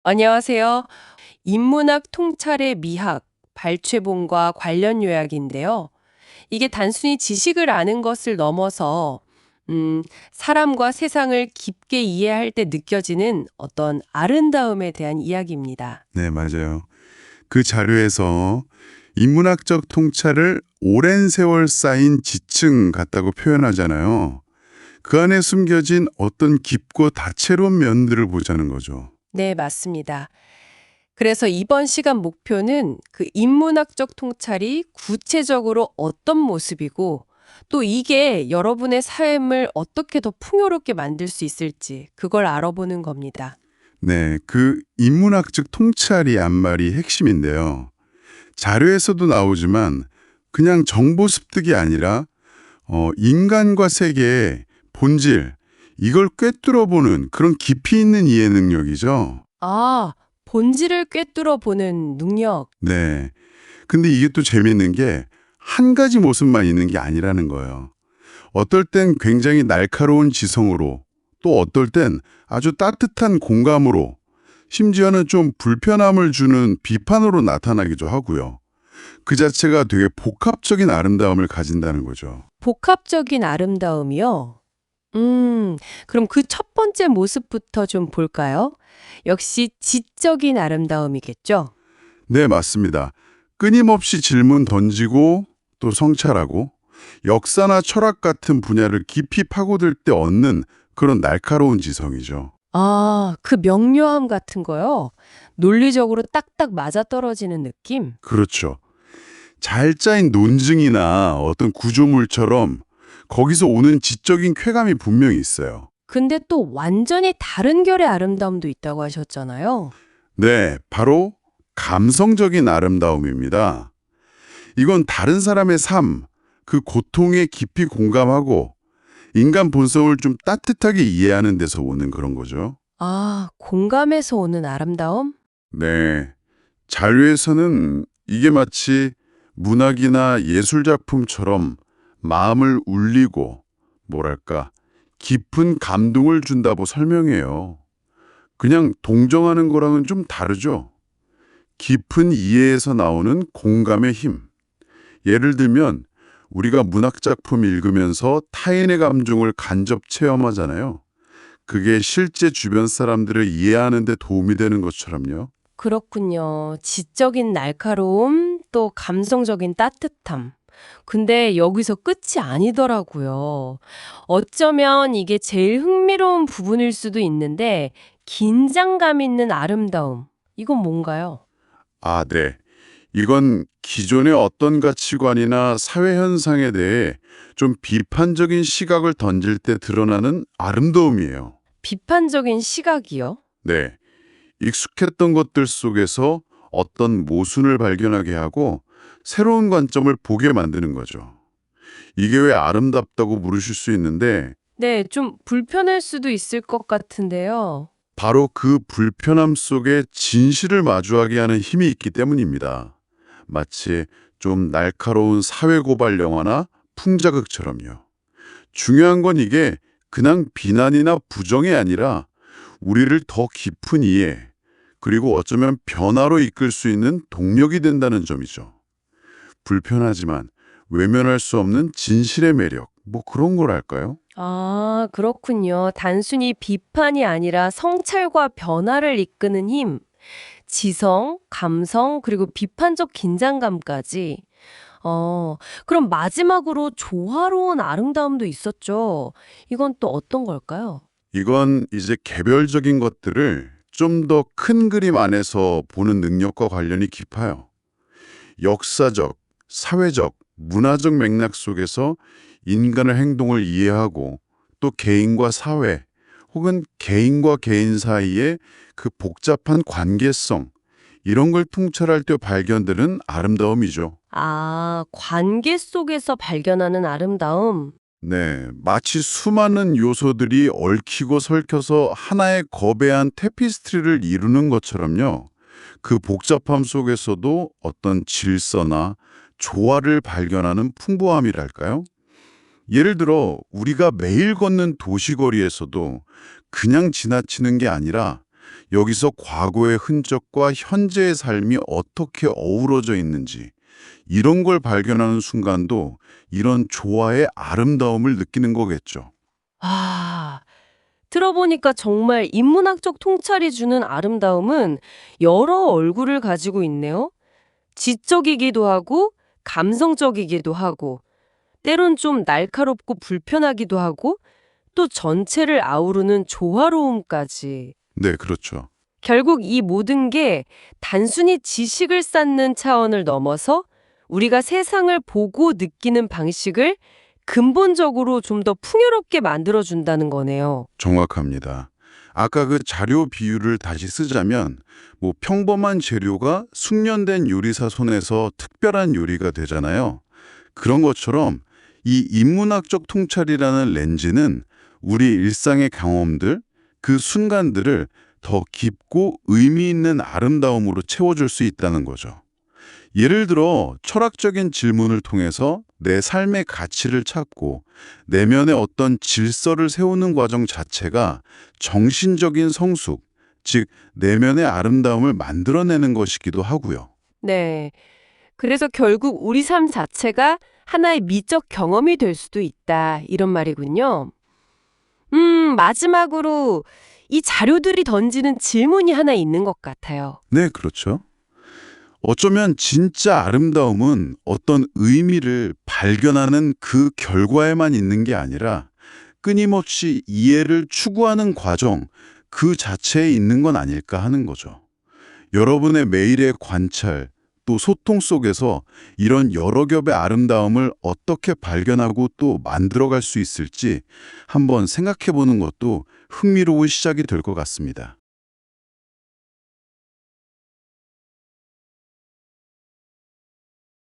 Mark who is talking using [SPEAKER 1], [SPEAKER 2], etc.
[SPEAKER 1] 안녕하세요. 인문학 통찰의 미학, 발췌본과 관련 요약인데요. 이게 단순히 지식을 아는 것을 넘어서 사람과 세상을 깊게 이해할 때 느껴지는 어떤 아름다움에 대한 이야기입니다.
[SPEAKER 2] 네, 맞아요. 그 자료에서 인문학적 통찰을 오랜 세월 쌓인 지층 같다고 표현하잖아요. 그 안에 숨겨진 어떤 깊고 다채로운 면들을 보자는 거죠.
[SPEAKER 1] 네, 맞습니다. 그래서 이번 시간 목표는 그 인문학적 통찰이 구체적으로 어떤 모습이고 또 이게 여러분의 삶을 어떻게 더 풍요롭게 만들 수 있을지 그걸 알아보는 겁니다.
[SPEAKER 2] 네, 그 인문학적 통찰이 앞말이 핵심인데요. 자료에서도 나오지만 그냥 정보 습득이 아니라 인간과 세계의 본질, 이걸 꿰뚫어보는 그런 깊이 있는 이해 능력이죠.
[SPEAKER 1] 아, 본질을 꿰뚫어 보는 능력.
[SPEAKER 2] 네. 근데 이게 또 재미있는 게 한 가지 모습만 있는 게 아니라는 거예요. 어떨 땐 굉장히 날카로운 지성으로, 또 어떨 땐 아주 따뜻한 공감으로, 심지어는 좀 불편함을 주는 비판으로 나타나기도 하고요. 그 자체가 되게 복합적인 아름다움을 가진다는 거죠.
[SPEAKER 1] 복합적인 아름다움이요? 그럼 그 첫 번째 모습부터 좀 볼까요? 역시 지적인 아름다움이겠죠?
[SPEAKER 2] 네, 맞습니다. 끊임없이 질문 던지고 또 성찰하고 역사나 철학 같은 분야를 깊이 파고들 때 얻는 그런 날카로운 지성이죠.
[SPEAKER 1] 아, 그 명료함 같은 거요? 논리적으로 딱딱 맞아떨어지는 느낌?
[SPEAKER 2] 그렇죠. 잘 짜인 논증이나 어떤 구조물처럼 거기서 오는 지적인 쾌감이 분명히 있어요.
[SPEAKER 1] 근데 또 완전히 다른 결의 아름다움도 있다고 하셨잖아요.
[SPEAKER 2] 네, 바로 감성적인 아름다움입니다. 이건 다른 사람의 삶, 그 고통에 깊이 공감하고 인간 본성을 좀 따뜻하게 이해하는 데서 오는 그런 거죠.
[SPEAKER 1] 아, 공감에서 오는 아름다움?
[SPEAKER 2] 네. 자료에서는 이게 마치 문학이나 예술작품처럼 마음을 울리고, 뭐랄까, 깊은 감동을 준다고 설명해요. 그냥 동정하는 거랑은 좀 다르죠. 깊은 이해에서 나오는 공감의 힘. 예를 들면 우리가 문학작품 읽으면서 타인의 감정을 간접 체험하잖아요. 그게 실제 주변 사람들을 이해하는 데 도움이 되는 것처럼요.
[SPEAKER 1] 그렇군요. 지적인 날카로움, 또 감성적인 따뜻함. 근데 여기서 끝이 아니더라고요. 어쩌면 이게 제일 흥미로운 부분일 수도 있는데, 긴장감 있는 아름다움. 이건 뭔가요?
[SPEAKER 2] 아, 네. 이건 기존의 어떤 가치관이나 사회 현상에 대해 좀 비판적인 시각을 던질 때 드러나는 아름다움이에요.
[SPEAKER 1] 비판적인 시각이요?
[SPEAKER 2] 네. 익숙했던 것들 속에서 어떤 모순을 발견하게 하고 새로운 관점을 보게 만드는 거죠. 이게 왜 아름답다고 물으실 수 있는데
[SPEAKER 1] 네, 좀 불편할 수도 있을 것 같은데요.
[SPEAKER 2] 바로 그 불편함 속에 진실을 마주하게 하는 힘이 있기 때문입니다. 마치 좀 날카로운 사회 고발 영화나 풍자극처럼요. 중요한 건 이게 그냥 비난이나 부정이 아니라 우리를 더 깊은 이해, 그리고 어쩌면 변화로 이끌 수 있는 동력이 된다는 점이죠. 불편하지만 외면할 수 없는 진실의 매력, 뭐 그런 거랄까요?
[SPEAKER 1] 아, 그렇군요. 단순히 비판이 아니라 성찰과 변화를 이끄는 힘, 지성, 감성, 그리고 비판적 긴장감까지. 그럼 마지막으로 조화로운 아름다움도 있었죠. 이건 또 어떤 걸까요?
[SPEAKER 2] 이건 이제 개별적인 것들을 좀 더 큰 그림 안에서 보는 능력과 관련이 깊어요. 역사적, 사회적, 문화적 맥락 속에서 인간의 행동을 이해하고 또 개인과 사회 혹은 개인과 개인 사이의 그 복잡한 관계성 이런 걸 통찰할 때 발견되는 아름다움이죠.
[SPEAKER 1] 아, 관계 속에서 발견하는 아름다움.
[SPEAKER 2] 네, 마치 수많은 요소들이 얽히고 설켜서 하나의 거대한 테피스트리를 이루는 것처럼요. 그 복잡함 속에서도 어떤 질서나 조화를 발견하는 풍부함이랄까요? 예를 들어 우리가 매일 걷는 도시거리에서도 그냥 지나치는 게 아니라 여기서 과거의 흔적과 현재의 삶이 어떻게 어우러져 있는지 이런 걸 발견하는 순간도 이런 조화의 아름다움을 느끼는 거겠죠.
[SPEAKER 3] 아, 들어보니까 정말 인문학적 통찰이 주는 아름다움은 여러 얼굴을 가지고 있네요. 지적이기도 하고, 감성적이기도 하고, 때론 좀 날카롭고 불편하기도 하고, 또 전체를 아우르는 조화로움까지.
[SPEAKER 2] 네, 그렇죠.
[SPEAKER 3] 결국 이 모든 게 단순히 지식을 쌓는 차원을 넘어서 우리가 세상을 보고 느끼는 방식을 근본적으로 좀 더 풍요롭게 만들어준다는 거네요.
[SPEAKER 2] 정확합니다. 아까 그 자료 비유를 다시 쓰자면 평범한 재료가 숙련된 요리사 손에서 특별한 요리가 되잖아요. 그런 것처럼 이 인문학적 통찰이라는 렌즈는 우리 일상의 경험들, 그 순간들을 더 깊고 의미 있는 아름다움으로 채워줄 수 있다는 거죠. 예를 들어 철학적인 질문을 통해서 내 삶의 가치를 찾고 내면의 어떤 질서를 세우는 과정 자체가 정신적인 성숙, 즉 내면의 아름다움을 만들어내는 것이기도 하고요.
[SPEAKER 3] 네. 그래서 결국 우리 삶 자체가 하나의 미적 경험이 될 수도 있다. 이런 말이군요. 마지막으로 이 자료들이 던지는 질문이 하나 있는 것 같아요.
[SPEAKER 2] 네, 그렇죠. 어쩌면 진짜 아름다움은 어떤 의미를 발견하는 그 결과에만 있는 게 아니라 끊임없이 이해를 추구하는 과정 그 자체에 있는 건 아닐까 하는 거죠. 여러분의 매일의 관찰 또 소통 속에서 이런 여러 겹의 아름다움을 어떻게 발견하고 또 만들어갈 수 있을지 한번 생각해 보는 것도 흥미로운 시작이 될 것 같습니다.